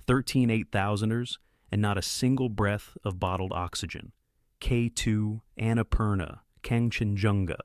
13 8,000ers, and not a single breath of bottled oxygen. K2, Annapurna, Kangchenjunga.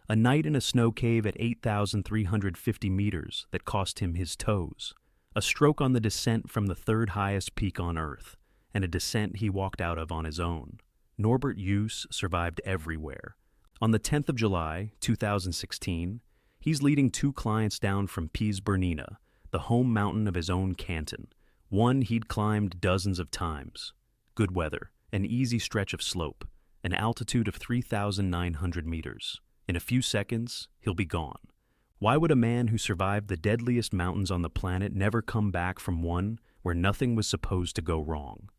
A night in a snow cave at 8,350 meters that cost him his toes. A stroke on the descent from the third highest peak on Earth, and a descent he walked out of on his own. Norbert Joos survived everywhere. On the 10th of July, 2016, he's leading two clients down from Piz Bernina, the home mountain of his own canton. One he'd climbed dozens of times. Good weather, an easy stretch of slope, an altitude of 3,900 meters. In a few seconds, he'll be gone. Why would a man who survived the deadliest mountains on the planet never come back from one where nothing was supposed to go wrong?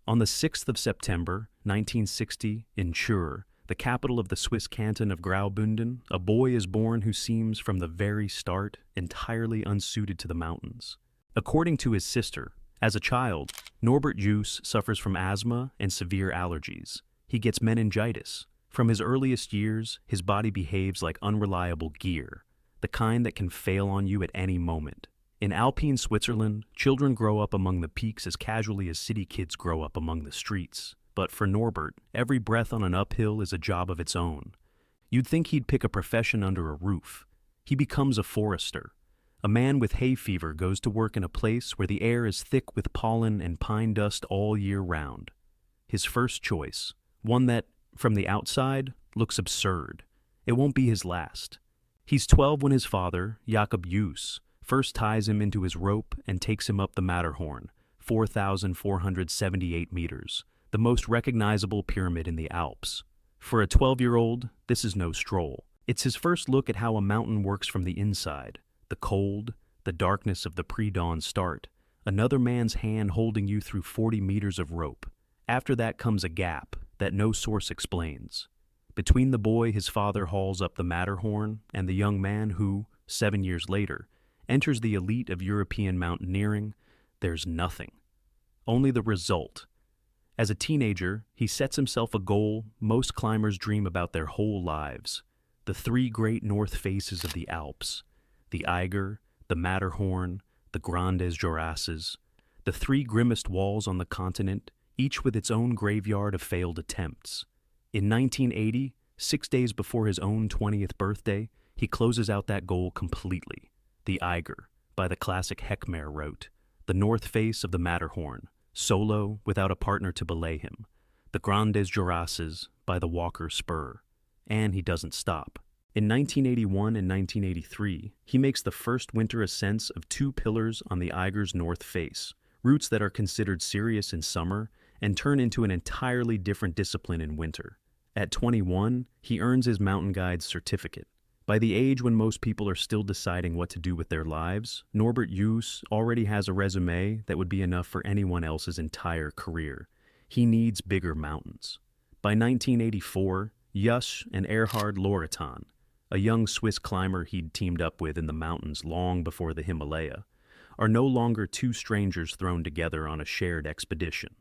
On the 6th of September, 1960, in Chur, the capital of the Swiss canton of Graubünden, a boy is born who seems, from the very start, entirely unsuited to the mountains. According to his sister, as a child, Norbert Joos suffers from asthma and severe allergies. He gets meningitis. From his earliest years, his body behaves like unreliable gear, the kind that can fail on you at any moment. In Alpine Switzerland, children grow up among the peaks as casually as city kids grow up among the streets. But for Norbert, every breath on an uphill is a job of its own. You'd think he'd pick a profession under a roof. He becomes a forester. A man with hay fever goes to work in a place where the air is thick with pollen and pine dust all year round. His first choice, one that, from the outside, looks absurd. It won't be his last. He's 12 when his father, Jakob Joos, first ties him into his rope and takes him up the Matterhorn, 4,478 meters, the most recognizable pyramid in the Alps. For a 12-year-old, this is no stroll. It's his first look at how a mountain works from the inside. The cold, the darkness of the pre-dawn start, another man's hand holding you through 40 meters of rope. After that comes a gap that no source explains. Between the boy his father hauls up the Matterhorn and the young man who, 7 years later, enters the elite of European mountaineering, there's nothing. Only the result. As a teenager, he sets himself a goal most climbers dream about their whole lives: the three great north faces of the Alps, the Eiger, the Matterhorn, the Grandes Jorasses, the three grimmest walls on the continent, each with its own graveyard of failed attempts. In 1980, 6 days before his own 20th birthday, he closes out that goal completely. The Eiger, by the classic Heckmar route, the north face of the Matterhorn, solo without a partner to belay him, the Grandes Jorasses by the Walker Spur, and he doesn't stop. In 1981 and 1983, he makes the first winter ascents of 2 pillars on the Eiger's north face, routes that are considered serious in summer and turn into an entirely different discipline in winter. At 21, he earns his mountain guide's certificate. By the age when most people are still deciding what to do with their lives, Norbert Joos already has a resume that would be enough for anyone else's entire career. He needs bigger mountains. By 1984, Joos and Erhard Loretan, a young Swiss climber he'd teamed up with in the mountains long before the Himalaya, are no longer two strangers thrown together on a shared expedition.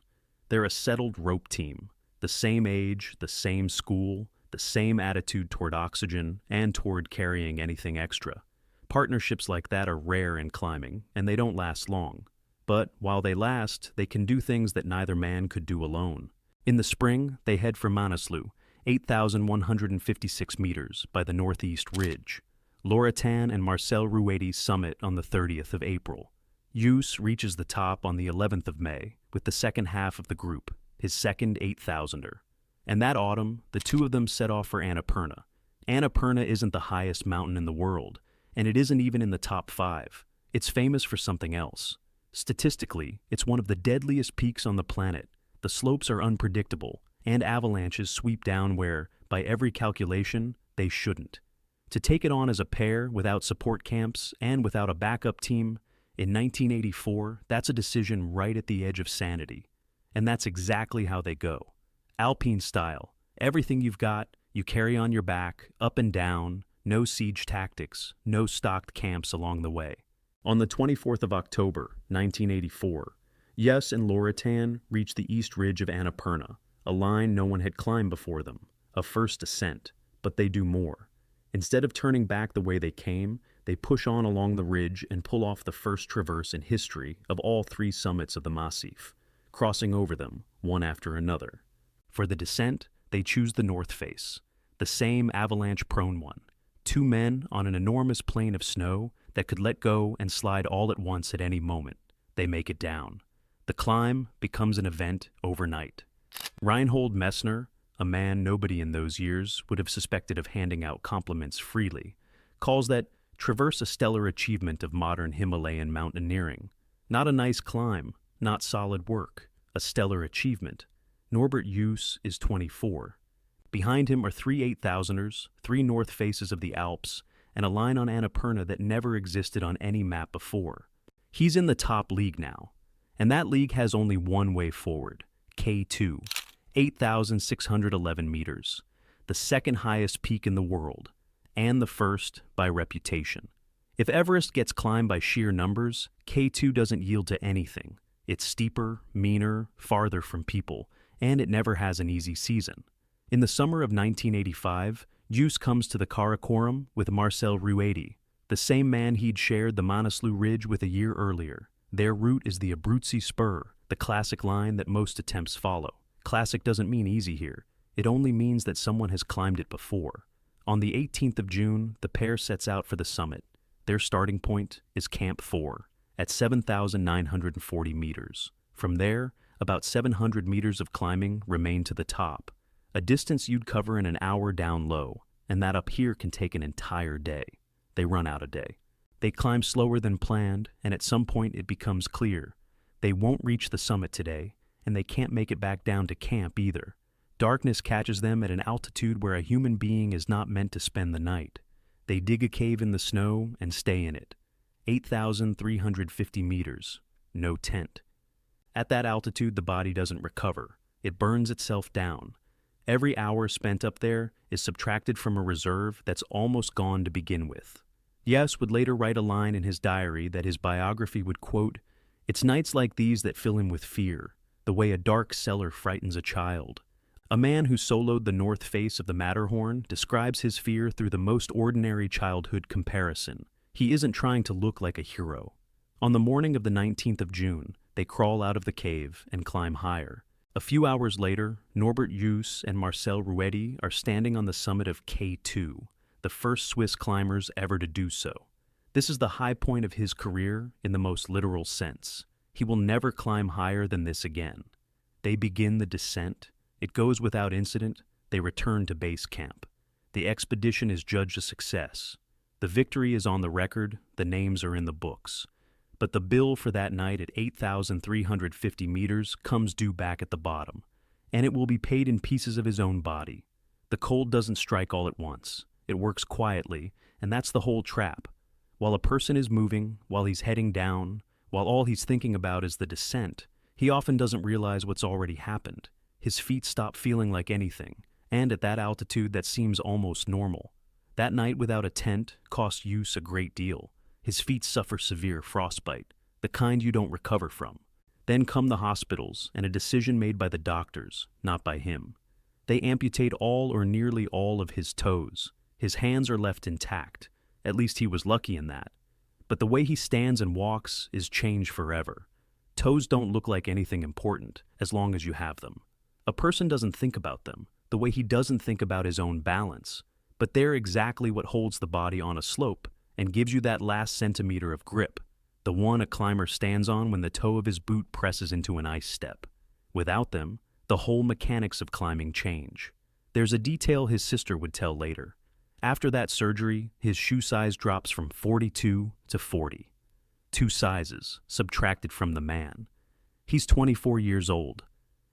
They're a settled rope team, the same age, the same school, the same attitude toward oxygen and toward carrying anything extra. Partnerships like that are rare in climbing, and they don't last long. But while they last, they can do things that neither man could do alone. In the spring, they head for Manaslu, 8,156 meters by the northeast ridge. Loretan and Marcel Ruedi summit on the 30th of April. Joos reaches the top on the 11th of May with the second half of the group, his second 8,000er. And that autumn, the two of them set off for Annapurna. Annapurna isn't the highest mountain in the world, and it isn't even in the top 5. It's famous for something else. Statistically, it's one of the deadliest peaks on the planet. The slopes are unpredictable, and avalanches sweep down where, by every calculation, they shouldn't. To take it on as a pair without support camps and without a backup team, in 1984, that's a decision right at the edge of sanity. And that's exactly how they go. Alpine style. Everything you've got, you carry on your back, up and down, no siege tactics, no stocked camps along the way. On the 24th of October, 1984, Joos and Loretan reached the east ridge of Annapurna, a line no one had climbed before them, a first ascent, but they do more. Instead of turning back the way they came, They push on along the ridge and pull off the first traverse in history of all three summits of the massif, crossing over them, one after another. For the descent, they choose the north face, the same avalanche-prone one. Two men on an enormous plain of snow that could let go and slide all at once at any moment. They make it down. The climb becomes an event overnight. Reinhold Messner, a man nobody in those years would have suspected of handing out compliments freely, calls that traverse a stellar achievement of modern Himalayan mountaineering. Not a nice climb, not solid work, a stellar achievement. Norbert Joos is 24. Behind him are three 8,000ers, three north faces of the Alps, and a line on Annapurna that never existed on any map before. He's in the top league now, and that league has only one way forward, K2, 8,611 meters, the second highest peak in the world, and the first by reputation. If Everest gets climbed by sheer numbers, K2 doesn't yield to anything. It's steeper, meaner, farther from people, and it never has an easy season. In the summer of 1985, Joos comes to the Karakoram with Marcel Ruedi, the same man he'd shared the Manaslu Ridge with a year earlier. Their route is the Abruzzi Spur, the classic line that most attempts follow. Classic doesn't mean easy here. It only means that someone has climbed it before. On the 18th of June, the pair sets out for the summit. Their starting point is Camp 4, at 7,940 meters. From there, about 700 meters of climbing remain to the top, a distance you'd cover in an hour down low, and that up here can take an entire day. They run out of day. They climb slower than planned, and at some point it becomes clear. They won't reach the summit today, and they can't make it back down to camp either. Darkness catches them at an altitude where a human being is not meant to spend the night. They dig a cave in the snow and stay in it. 8,350 meters. No tent. At that altitude, the body doesn't recover. It burns itself down. Every hour spent up there is subtracted from a reserve that's almost gone to begin with. Joos would later write a line in his diary that his biography would quote, "It's nights like these that fill him with fear, the way a dark cellar frightens a child." A man who soloed the north face of the Matterhorn describes his fear through the most ordinary childhood comparison. He isn't trying to look like a hero. On the morning of the 19th of June, they crawl out of the cave and climb higher. A few hours later, Norbert Joos and Marcel Ruedi are standing on the summit of K2, the first Swiss climbers ever to do so. This is the high point of his career in the most literal sense. He will never climb higher than this again. They begin the descent. It goes without incident. They return to base camp. The expedition is judged a success. The victory is on the record. The names are in the books. But the bill for that night at 8,350 meters comes due back at the bottom, and it will be paid in pieces of his own body. The cold doesn't strike all at once. It works quietly, and that's the whole trap. While a person is moving, while he's heading down, while all he's thinking about is the descent, he often doesn't realize what's already happened. His feet stop feeling like anything, and at that altitude that seems almost normal. That night without a tent cost Joos a great deal. His feet suffer severe frostbite, the kind you don't recover from. Then come the hospitals and a decision made by the doctors, not by him. They amputate all or nearly all of his toes. His hands are left intact. At least he was lucky in that. But the way he stands and walks is changed forever. Toes don't look like anything important as long as you have them. A person doesn't think about them the way he doesn't think about his own balance, but they're exactly what holds the body on a slope and gives you that last centimeter of grip, the one a climber stands on when the toe of his boot presses into an ice step. Without them, the whole mechanics of climbing change. There's a detail his sister would tell later. After that surgery, his shoe size drops from 42 to 40. 2 sizes, subtracted from the man. He's 24 years old.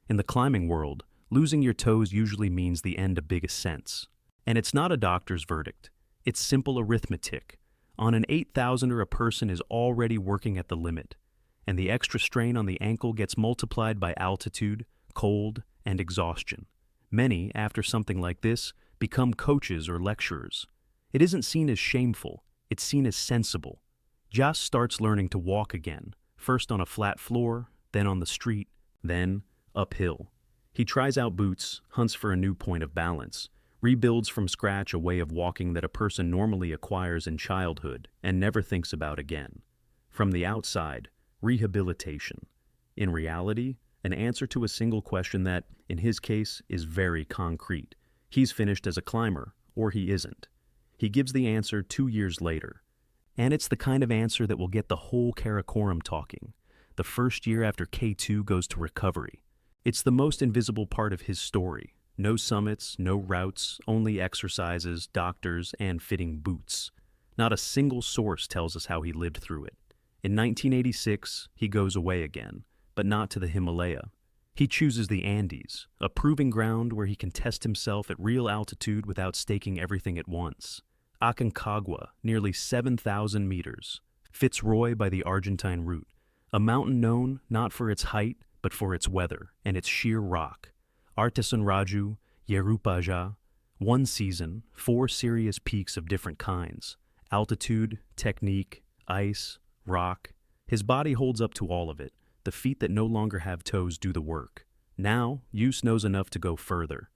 In the climbing world, losing your toes usually means the end of big ascents. And it's not a doctor's verdict. It's simple arithmetic. On an 8,000er, a person is already working at the limit, and the extra strain on the ankle gets multiplied by altitude, cold, and exhaustion. Many, after something like this, become coaches or lecturers. It isn't seen as shameful, it's seen as sensible. Joos starts learning to walk again, first on a flat floor, then on the street, then uphill. He tries out boots, hunts for a new point of balance, rebuilds from scratch a way of walking that a person normally acquires in childhood and never thinks about again. From the outside, rehabilitation. In reality, an answer to a single question that, in his case, is very concrete. He's finished as a climber, or he isn't. He gives the answer 2 years later. And it's the kind of answer that will get the whole Karakoram talking. The first year after K2 goes to recovery. It's the most invisible part of his story. No summits, no routes, only exercises, doctors, and fitting boots. Not a single source tells us how he lived through it. In 1986, he goes away again, but not to the Himalaya. He chooses the Andes, a proving ground where he can test himself at real altitude without staking everything at once. Aconcagua, nearly 7,000 meters. Fitzroy by the Argentine route, a mountain known not for its height, but for its weather and its sheer rock. Artisan Raju, Yerupaja, one season, 4 serious peaks of different kinds. Altitude, technique, ice, rock. His body holds up to all of it. The feet that no longer have toes do the work. Now, Joos knows enough to go further.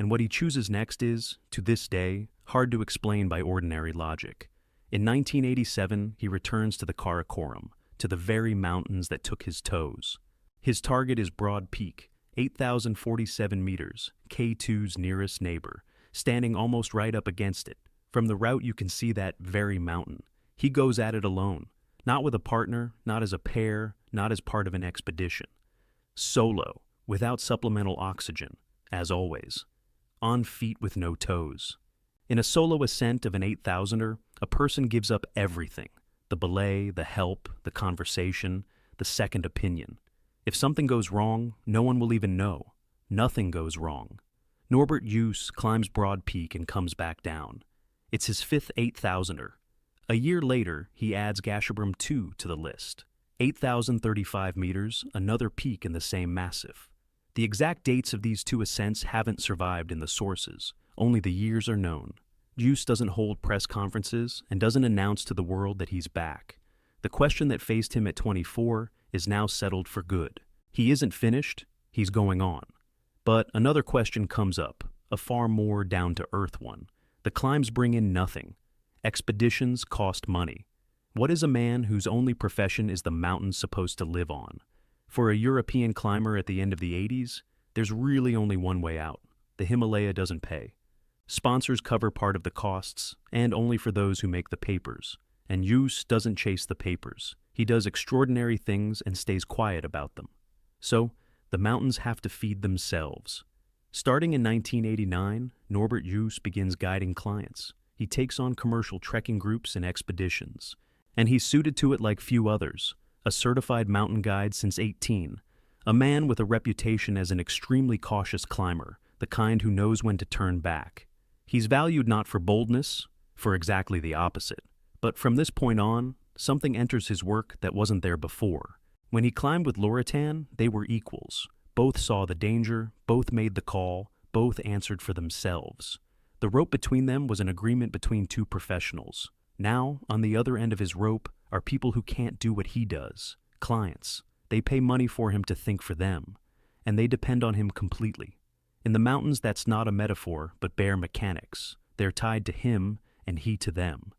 And what he chooses next is, to this day, hard to explain by ordinary logic. In 1987, he returns to the Karakoram, to the very mountains that took his toes. His target is Broad Peak, 8,047 meters, K2's nearest neighbor, standing almost right up against it. From the route you can see that very mountain. He goes at it alone, not with a partner, not as a pair, not as part of an expedition. Solo, without supplemental oxygen, as always. On feet with no toes. In a solo ascent of an 8,000er, a person gives up everything. The belay, the help, the conversation, the second opinion. If something goes wrong, no one will even know. Nothing goes wrong. Norbert Joos climbs Broad Peak and comes back down. It's his 5th 8,000er. A year later, he adds Gasherbrum 2 to the list. 8,035 meters, another peak in the same massif. The exact dates of these 2 ascents haven't survived in the sources. Only the years are known. Joos doesn't hold press conferences and doesn't announce to the world that he's back. The question that faced him at 24 is now settled for good. He isn't finished, he's going on. But another question comes up, a far more down-to-earth one. The climbs bring in nothing. Expeditions cost money. What is a man whose only profession is the mountains supposed to live on? For a European climber at the end of the 80s, there's really only one way out. The Himalaya doesn't pay. Sponsors cover part of the costs, and only for those who make the papers. And Joos doesn't chase the papers. He does extraordinary things and stays quiet about them. So, the mountains have to feed themselves. Starting in 1989, Norbert Joos begins guiding clients. He takes on commercial trekking groups and expeditions. And he's suited to it like few others. A certified mountain guide since 18. A man with a reputation as an extremely cautious climber, the kind who knows when to turn back. He's valued not for boldness, for exactly the opposite. But from this point on, something enters his work that wasn't there before. When he climbed with Loritan, they were equals. Both saw the danger, both made the call, both answered for themselves. The rope between them was an agreement between 2 professionals. Now, on the other end of his rope, are people who can't do what he does. Clients. They pay money for him to think for them. And they depend on him completely. In the mountains, that's not a metaphor, but bare mechanics. They're tied to him, and he to them.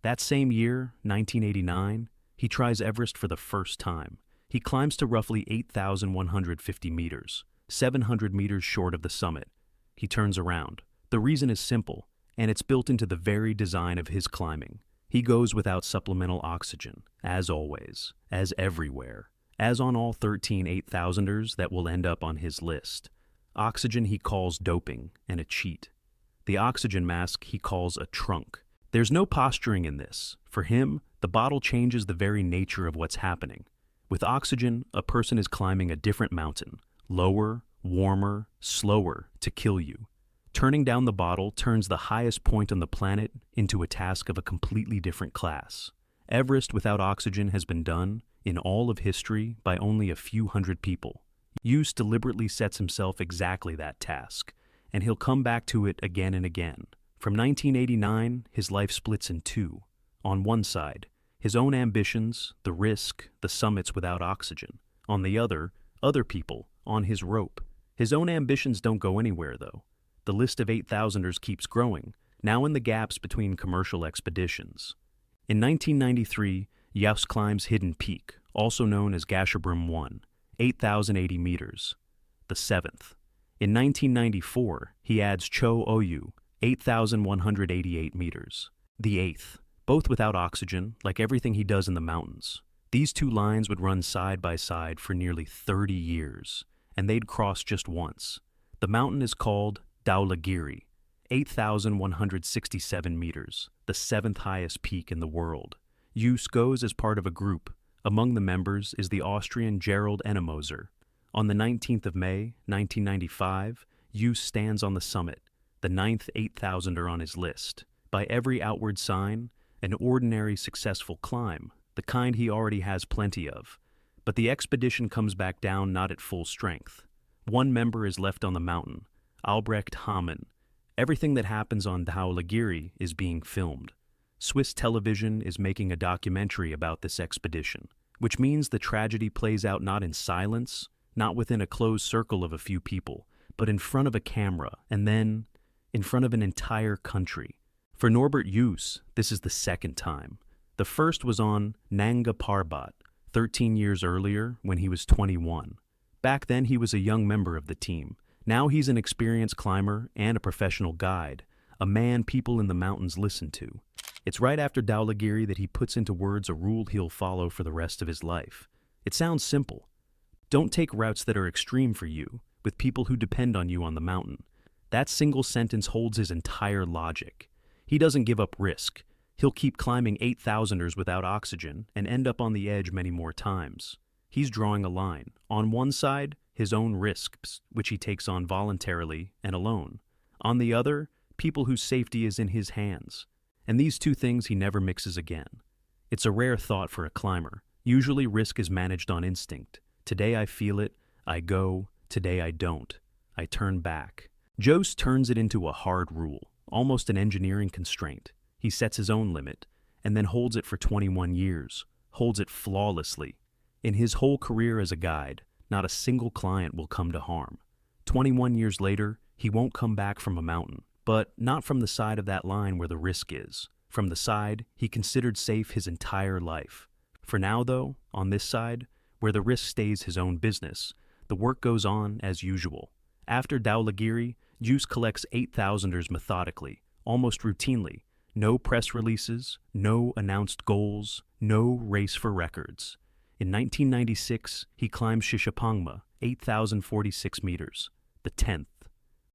That same year, 1989, he tries Everest for the first time. He climbs to roughly 8,150 meters, 700 meters short of the summit. He turns around. The reason is simple, and it's built into the very design of his climbing. He goes without supplemental oxygen, as always, as everywhere, as on all 13 8,000ers that will end up on his list. Oxygen he calls doping and a cheat. The oxygen mask he calls a trunk. There's no posturing in this. For him, the bottle changes the very nature of what's happening. With oxygen, a person is climbing a different mountain, lower, warmer, slower, to kill you. Turning down the bottle turns the highest point on the planet into a task of a completely different class. Everest without oxygen has been done, in all of history, by only a few hundred people. Joos deliberately sets himself exactly that task, and he'll come back to it again and again. From 1989, his life splits in 2. On one side, his own ambitions, the risk, the summits without oxygen. On the other people, on his rope. His own ambitions don't go anywhere, though. the list of 8,000ers keeps growing, now in the gaps between commercial expeditions. In 1993, Joos climbs Hidden Peak, also known as Gasherbrum 1, 8,080 meters, the seventh. In 1994, he adds Cho Oyu, 8,188 meters, the eighth, both without oxygen, like everything he does in the mountains. These two lines would run side by side for nearly 30 years, and they'd cross just once. The mountain is called Dhaulagiri, 8,167 meters, the seventh highest peak in the world. Joos goes as part of a group. Among the members is the Austrian Gerald Ennemoser. On the 19th of May, 1995, Joos stands on the summit, the ninth 8,000er on his list. By every outward sign, an ordinary successful climb, the kind he already has plenty of. But the expedition comes back down not at full strength. One member is left on the mountain, Albrecht Hamann. Everything that happens on Dhaulagiri is being filmed. Swiss television is making a documentary about this expedition, which means the tragedy plays out not in silence, not within a closed circle of a few people, but in front of a camera, and then in front of an entire country. For Norbert Joos, this is the second time. The first was on Nanga Parbat, 13 years earlier when he was 21. Back then he was a young member of the team. Now he's an experienced climber and a professional guide, a man people in the mountains listen to. It's right after Dhaulagiri that he puts into words a rule he'll follow for the rest of his life. It sounds simple. Don't take routes that are extreme for you, with people who depend on you on the mountain. That single sentence holds his entire logic. He doesn't give up risk. He'll keep climbing 8,000ers without oxygen and end up on the edge many more times. He's drawing a line. On one side, his own risks, which he takes on voluntarily and alone. On the other, people whose safety is in his hands. And these two things he never mixes again. It's a rare thought for a climber. Usually risk is managed on instinct. Today I feel it, I go. Today I don't. I turn back. Joos turns it into a hard rule, almost an engineering constraint. He sets his own limit, and then holds it for 21 years, holds it flawlessly. In his whole career as a guide, not a single client will come to harm. 21 years later, he won't come back from a mountain, but not from the side of that line where the risk is. From the side he considered safe his entire life. For now, though, on this side, where the risk stays his own business, the work goes on as usual. After Dhaulagiri, Joos collects 8,000ers methodically, almost routinely. No press releases, no announced goals, no race for records. In 1996, he climbs Shishapangma, 8,046 meters, the 10th.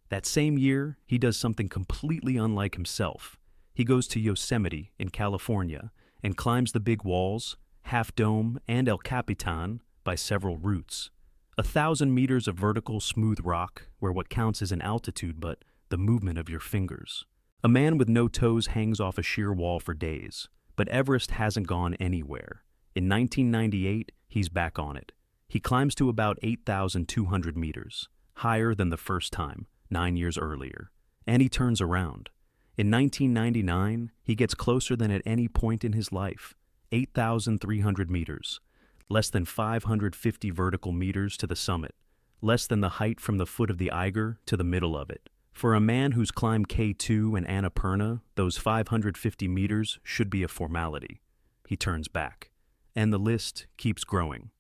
That same year, he does something completely unlike himself. He goes to Yosemite in California and climbs the Big Walls, Half Dome, and El Capitan by several routes. 1,000 meters of vertical, smooth rock, where what counts isn't altitude but the movement of your fingers. A man with no toes hangs off a sheer wall for days, but Everest hasn't gone anywhere. In 1998, he's back on it. He climbs to about 8,200 meters, higher than the first time, 9 years earlier, and he turns around. In 1999, he gets closer than at any point in his life, 8,300 meters, less than 550 vertical meters to the summit, less than the height from the foot of the Eiger to the middle of it. For a man who's climbed K2 and Annapurna, those 550 meters should be a formality. He turns back, and the list keeps growing.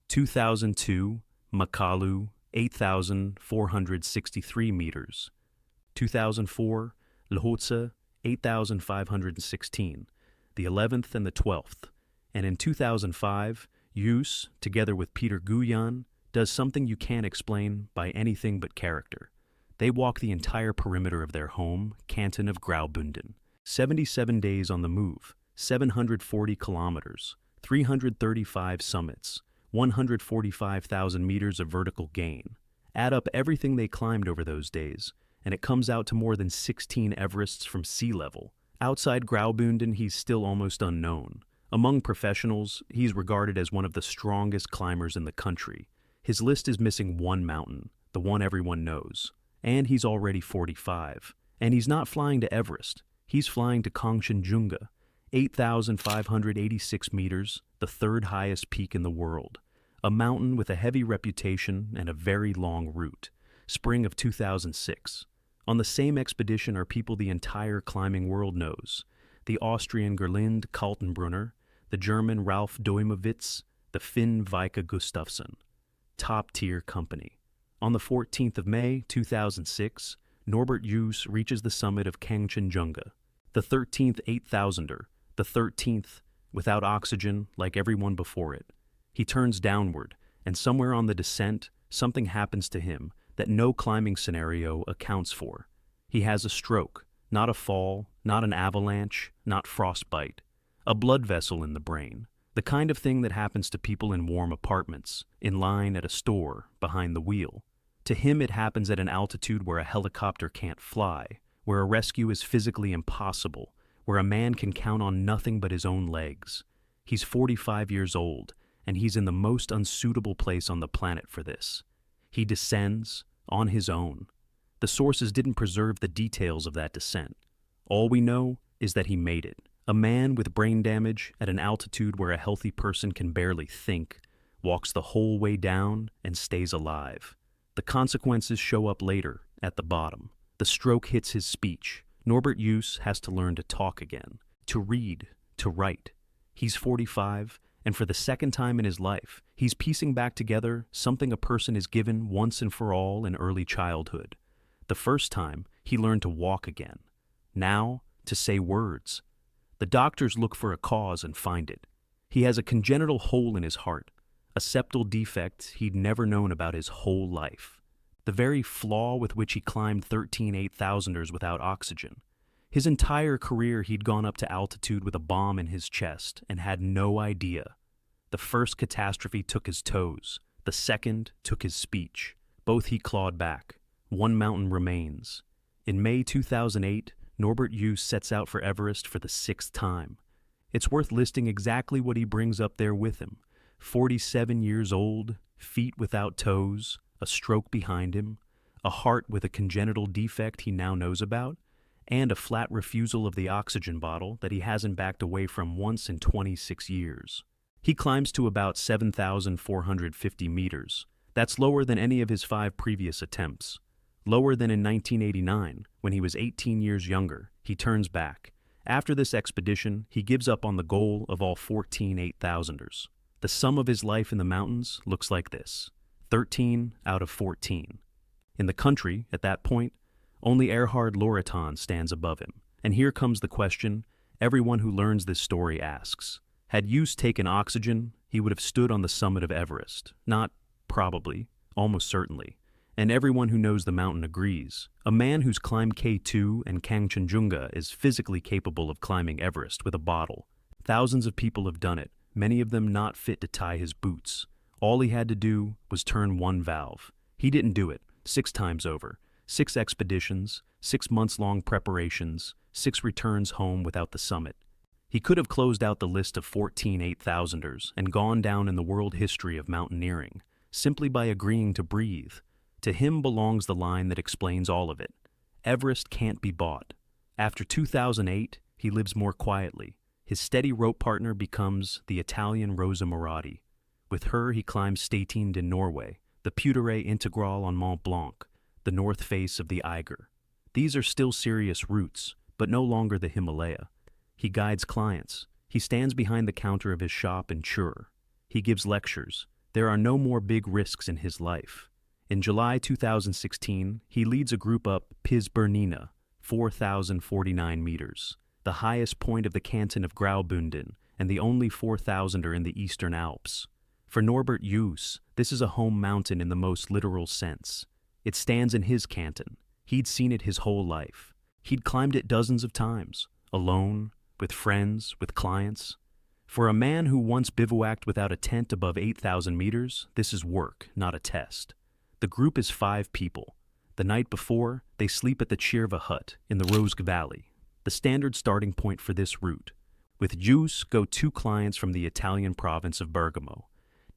2002, Makalu, 8,463 meters. 2004, Lhotse, 8,516, the 11th and the 12th. And in 2005, Joos, together with Peter Guyan, does something you can't explain by anything but character. They walk the entire perimeter of their home, canton of Graubünden. 77 days on the move, 740 kilometers, 335 summits, 145,000 meters of vertical gain. Add up everything they climbed over those days, and it comes out to more than 16 Everests from sea level. Outside Graubünden, he's still almost unknown. Among professionals, he's regarded as one of the strongest climbers in the country. His list is missing one mountain, the one everyone knows. And he's already 45. And he's not flying to Everest. He's flying to Kangchenjunga, 8,586 meters, the third highest peak in the world. A mountain with a heavy reputation and a very long route. Spring of 2006. On the same expedition are people the entire climbing world knows: the Austrian Gerlind Kaltenbrunner, the German Ralf Doimowitz, the Finn Vika Gustafsson. Top-tier company. On the 14th of May, 2006, Norbert Joos reaches the summit of Kangchenjunga, the 13th 8,000er, the 13th, without oxygen like everyone before it. He turns downward, and somewhere on the descent, something happens to him that no climbing scenario accounts for. He has a stroke, not a fall, not an avalanche, not frostbite. A blood vessel in the brain. The kind of thing that happens to people in warm apartments, in line at a store, behind the wheel. To him it happens at an altitude where a helicopter can't fly, where a rescue is physically impossible, where a man can count on nothing but his own legs. He's 45 years old, and he's in the most unsuitable place on the planet for this. He descends on his own. The sources didn't preserve the details of that descent. All we know is that he made it. A man with brain damage at an altitude where a healthy person can barely think, walks the whole way down and stays alive. The consequences show up later, at the bottom. The stroke hits his speech. Norbert Joos has to learn to talk again, to read, to write. He's 45, and for the second time in his life, he's piecing back together something a person is given once and for all in early childhood. The first time, he learned to walk again. Now, to say words. The doctors look for a cause and find it. He has a congenital hole in his heart, a septal defect he'd never known about his whole life. The very flaw with which he climbed 13 8,000ers without oxygen. His entire career he'd gone up to altitude with a bomb in his chest and had no idea. The first catastrophe took his toes. The second took his speech. Both he clawed back. One mountain remains. In May 2008, Norbert Joos sets out for Everest for the 6th time. It's worth listing exactly what he brings up there with him. 47 years old, feet without toes, a stroke behind him, a heart with a congenital defect he now knows about, and a flat refusal of the oxygen bottle that he hasn't backed away from once in 26 years. He climbs to about 7,450 meters. That's lower than any of his 5 previous attempts. Lower than in 1989, when he was 18 years younger. He turns back. After this expedition, he gives up on the goal of all 14 8,000ers. The sum of his life in the mountains looks like this: 13 out of 14. In the country, at that point, only Erhard Loretan stands above him. And here comes the question everyone who learns this story asks. Had Joos taken oxygen, he would have stood on the summit of Everest. Not probably, almost certainly. And everyone who knows the mountain agrees. A man who's climbed K2 and Kangchenjunga is physically capable of climbing Everest with a bottle. Thousands of people have done it, many of them not fit to tie his boots. All he had to do was turn one valve. He didn't do it, 6 times over. 6 expeditions, 6 months-long preparations, 6 returns home without the summit. He could have closed out the list of 14 8,000ers and gone down in the world history of mountaineering, simply by agreeing to breathe. To him belongs the line that explains all of it. Everest can't be bought. After 2008, he lives more quietly. His steady rope partner becomes the Italian Rosa Moratti. With her, he climbs Statene in Norway, the Putere Integral on Mont Blanc, the north face of the Eiger. These are still serious routes, but no longer the Himalaya. He guides clients. He stands behind the counter of his shop in Chur. He gives lectures. There are no more big risks in his life. In July 2016, he leads a group up Piz Bernina, 4,049 meters, the highest point of the canton of Graubünden and the only 4,000er in the Eastern Alps. For Norbert Joos, this is a home mountain in the most literal sense. It stands in his canton. He'd seen it his whole life. He'd climbed it dozens of times, alone, with friends, with clients. For a man who once bivouacked without a tent above 8,000 meters, this is work, not a test. The group is 5 people. The night before, they sleep at the Chirva hut in the Roske Valley, the standard starting point for this route. With Joos go 2 clients from the Italian province of Bergamo,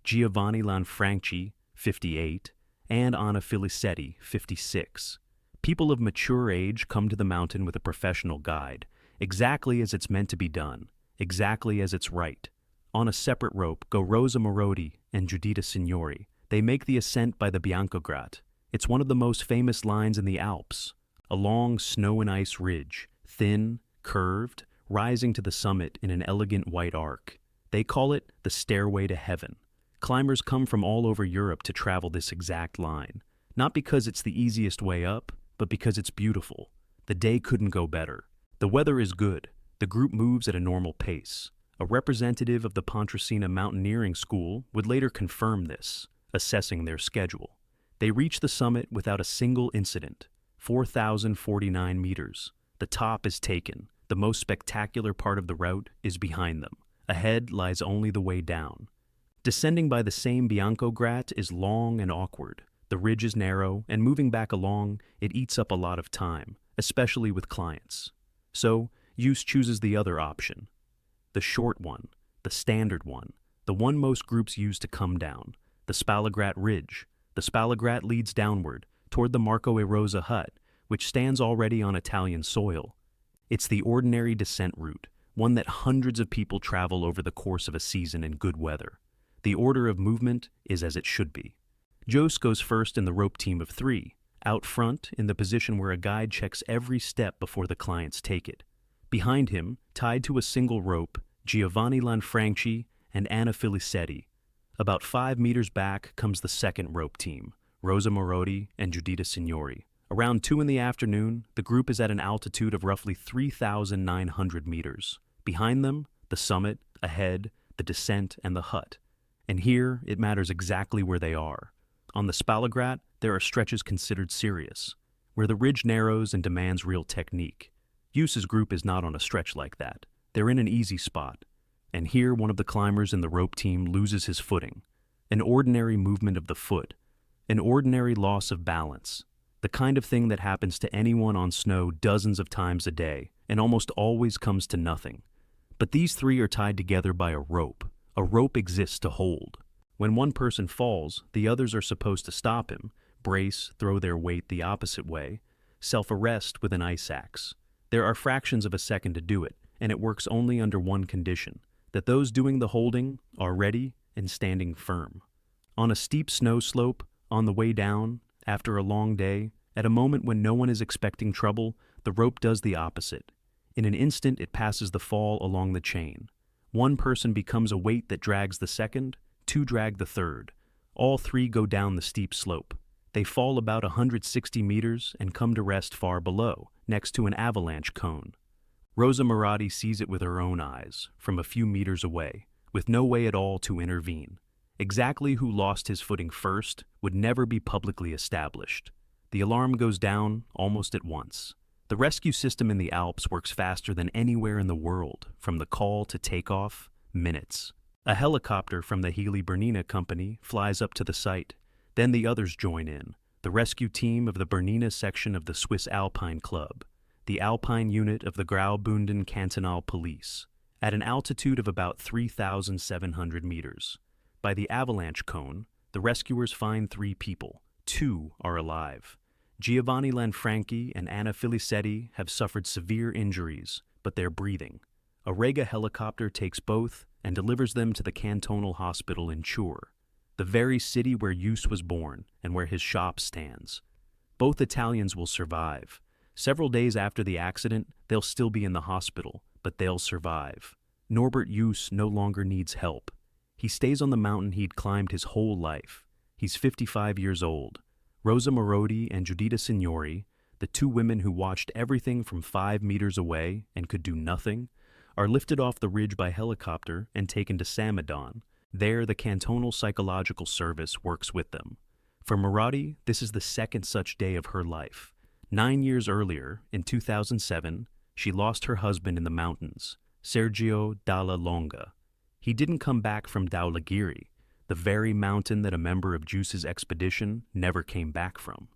Giovanni Lanfranchi, 58, and Anna Filicetti, 56. People of mature age come to the mountain with a professional guide, exactly as it's meant to be done, exactly as it's right. On a separate rope go Rosa Moratti and Giuditta Signori. They make the ascent by the Biancograt. It's one of the most famous lines in the Alps. A long snow and ice ridge, thin, curved, rising to the summit in an elegant white arc. They call it the Stairway to Heaven. Climbers come from all over Europe to travel this exact line, not because it's the easiest way up, but because it's beautiful. The day couldn't go better. The weather is good. The group moves at a normal pace. A representative of the Pontresina Mountaineering School would later confirm this, assessing their schedule. They reach the summit without a single incident, 4,049 meters. The top is taken. The most spectacular part of the route is behind them. Ahead lies only the way down. Descending by the same Bianco Grat is long and awkward. The ridge is narrow, and moving back along, it eats up a lot of time, especially with clients. So, Joos chooses the other option. The short one, the standard one, the one most groups use to come down, the Spalagrat Ridge. The Spalagrat leads downward, toward the Marco e Rosa hut, which stands already on Italian soil. It's the ordinary descent route, one that hundreds of people travel over the course of a season in good weather. The order of movement is as it should be. Joos goes first in the rope team of 3, out front in the position where a guide checks every step before the clients take it. Behind him, tied to a single rope, Giovanni Lanfranchi and Anna Filicetti. About 5 meters back comes the second rope team, Rosa Morotti and Giuditta Signori. Around 2 in the afternoon, the group is at an altitude of roughly 3,900 meters. Behind them, the summit, ahead, the descent, and the hut. And here, it matters exactly where they are. On the Spalagrat, there are stretches considered serious, where the ridge narrows and demands real technique. Joos's group is not on a stretch like that. They're in an easy spot. And here, one of the climbers in the rope team loses his footing. An ordinary movement of the foot. An ordinary loss of balance. The kind of thing that happens to anyone on snow dozens of times a day, and almost always comes to nothing. But these 3 are tied together by a rope. A rope exists to hold. When one person falls, the others are supposed to stop him, brace, throw their weight the opposite way, self-arrest with an ice axe. There are fractions of a second to do it, and it works only under one condition, that those doing the holding are ready and standing firm. On a steep snow slope, on the way down, after a long day, at a moment when no one is expecting trouble, the rope does the opposite. In an instant, it passes the fall along the chain. One person becomes a weight that drags the second, 2 drag the third. All 3 go down the steep slope. They fall about 160 meters and come to rest far below, next to an avalanche cone. Rosa Morotti sees it with her own eyes, from a few meters away, with no way at all to intervene. Exactly who lost his footing first would never be publicly established. The alarm goes down almost at once. The rescue system in the Alps works faster than anywhere in the world, from the call to takeoff, minutes. A helicopter from the Healy Bernina company flies up to the site. Then the others join in, the rescue team of the Bernina section of the Swiss Alpine Club, the Alpine unit of the Graubünden Cantonal Police, at an altitude of about 3,700 meters. By the avalanche cone, the rescuers find 3 people. 2 are alive. Giovanni Lanfranchi and Anna Filicetti have suffered severe injuries, but they're breathing. A Rega helicopter takes both and delivers them to the cantonal hospital in Chur, the very city where Joos was born and where his shop stands. Both Italians will survive. Several days after the accident, they'll still be in the hospital, but they'll survive. Norbert Joos no longer needs help. He stays on the mountain he'd climbed his whole life. He's 55 years old. Rosa Morotti and Giuditta Signori, the 2 women who watched everything from 5 meters away and could do nothing, are lifted off the ridge by helicopter and taken to Samadon. There, the Cantonal Psychological Service works with them. For Morotti, this is the second such day of her life. 9 years earlier, in 2007, she lost her husband in the mountains, Sergio Dalla Longa. He didn't come back from Dhaulagiri, the very mountain that a member of Joos's expedition never came back from.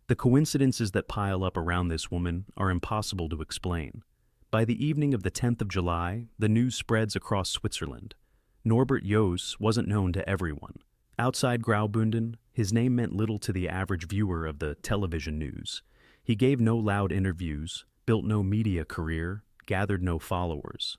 The coincidences that pile up around this woman are impossible to explain. By the evening of the 10th of July, the news spreads across Switzerland. Norbert Joos wasn't known to everyone. Outside Graubünden, his name meant little to the average viewer of the television news. He gave no loud interviews, built no media career, gathered no followers.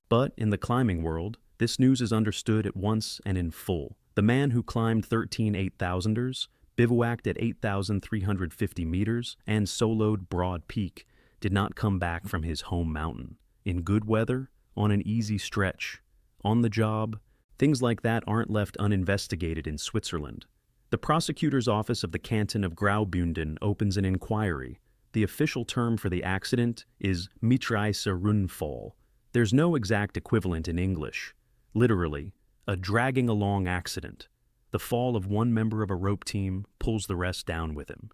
But in the climbing world, this news is understood at once and in full. The man who climbed 13 8,000ers bivouacked at 8,350 meters, and soloed Broad Peak, did not come back from his home mountain. In good weather, on an easy stretch, on the job, things like that aren't left uninvestigated in Switzerland. The prosecutor's office of the canton of Graubünden opens an inquiry. The official term for the accident is Mitreißerunfall. There's no exact equivalent in English. Literally, a dragging along accident. The fall of one member of a rope team pulls the rest down with him.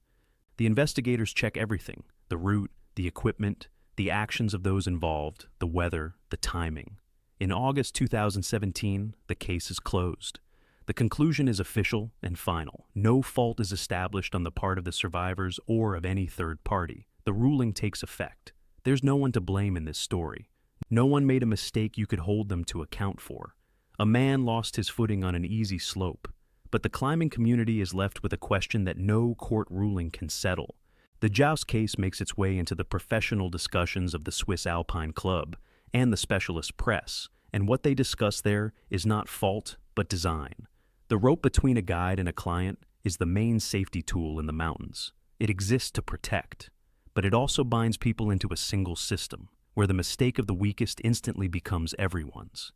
The investigators check everything: the route, the equipment, the actions of those involved, the weather, the timing. In August 2017, the case is closed. The conclusion is official and final. No fault is established on the part of the survivors or of any third party. The ruling takes effect. There's no one to blame in this story. No one made a mistake you could hold them to account for. A man lost his footing on an easy slope, but the climbing community is left with a question that no court ruling can settle. The Joos case makes its way into the professional discussions of the Swiss Alpine Club and the specialist press, and what they discuss there is not fault, but design. The rope between a guide and a client is the main safety tool in the mountains. It exists to protect, but it also binds people into a single system, where the mistake of the weakest instantly becomes everyone's.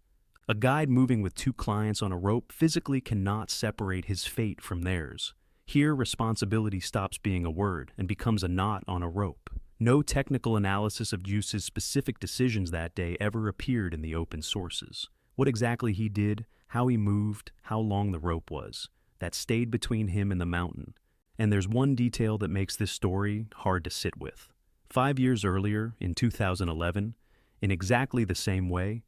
A guide moving with two clients on a rope physically cannot separate his fate from theirs. Here, responsibility stops being a word and becomes a knot on a rope. No technical analysis of Joos's specific decisions that day ever appeared in the open sources. What exactly he did, how he moved, how long the rope was, that stayed between him and the mountain. And there's one detail that makes this story hard to sit with. 5 years earlier, in 2011, in exactly the same way,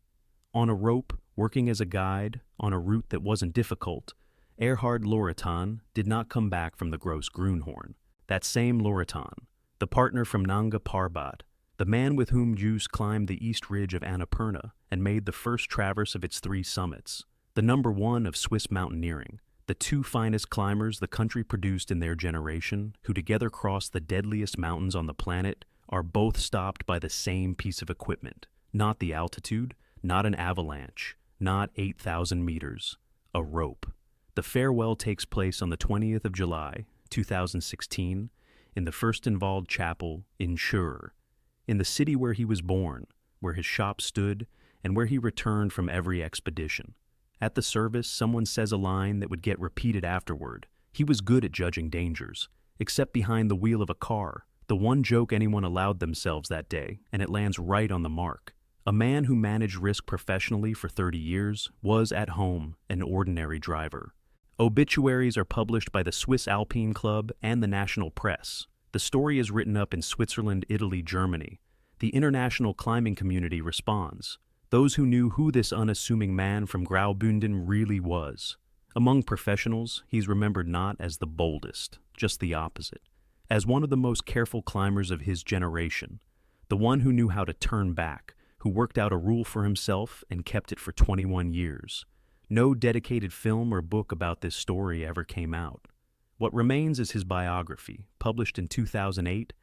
on a rope, working as a guide, on a route that wasn't difficult, Erhard Loritan did not come back from the Gross Grünhorn. That same Loritan, the partner from Nanga Parbat, the man with whom Joos climbed the east ridge of Annapurna and made the first traverse of its 3 summits, the number 1 of Swiss mountaineering, the 2 finest climbers the country produced in their generation, who together crossed the deadliest mountains on the planet, are both stopped by the same piece of equipment. Not the altitude, not an avalanche, not 8,000 meters, a rope. The farewell takes place on the 20th of July, 2016, in the Fürstenwald Chapel in Schur, in the city where he was born, where his shop stood, and where he returned from every expedition. At the service, someone says a line that would get repeated afterward. He was good at judging dangers, except behind the wheel of a car, the one joke anyone allowed themselves that day, and it lands right on the mark. A man who managed risk professionally for 30 years was, at home, an ordinary driver. Obituaries are published by the Swiss Alpine Club and the national press. The story is written up in Switzerland, Italy, Germany. The international climbing community responds. Those who knew who this unassuming man from Graubünden really was. Among professionals, he's remembered not as the boldest, just the opposite. As one of the most careful climbers of his generation. The one who knew how to turn back, who worked out a rule for himself and kept it for 21 years. No dedicated film or book about this story ever came out. What remains is his biography, published in 2008,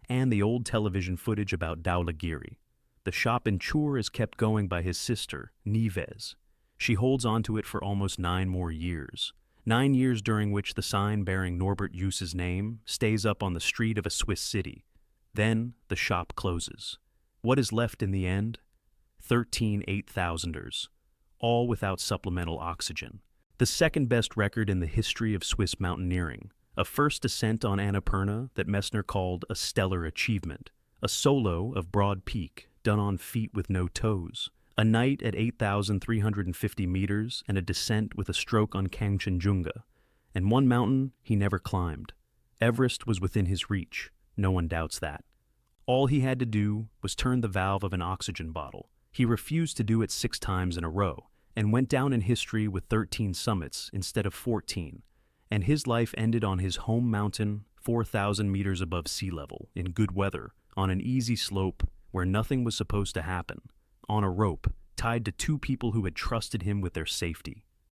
and the old television footage about Dhaulagiri. The shop in Chur is kept going by his sister, Nives. She holds onto it for almost 9 more years. 9 years during which the sign bearing Norbert Joos's name stays up on the street of a Swiss city. Then the shop closes. What is left in the end? 13 8,000ers. All without supplemental oxygen. The second best record in the history of Swiss mountaineering, a first descent on Annapurna that Messner called a stellar achievement, a solo of Broad Peak done on feet with no toes, a night at 8,350 meters and a descent with a stroke on Kangchenjunga, and one mountain he never climbed. Everest was within his reach, no one doubts that. All he had to do was turn the valve of an oxygen bottle. He refused to do it 6 times in a row, and went down in history with 13 summits instead of 14, and his life ended on his home mountain, 4,000 meters above sea level, in good weather, on an easy slope where nothing was supposed to happen, on a rope, tied to 2 people who had trusted him with their safety.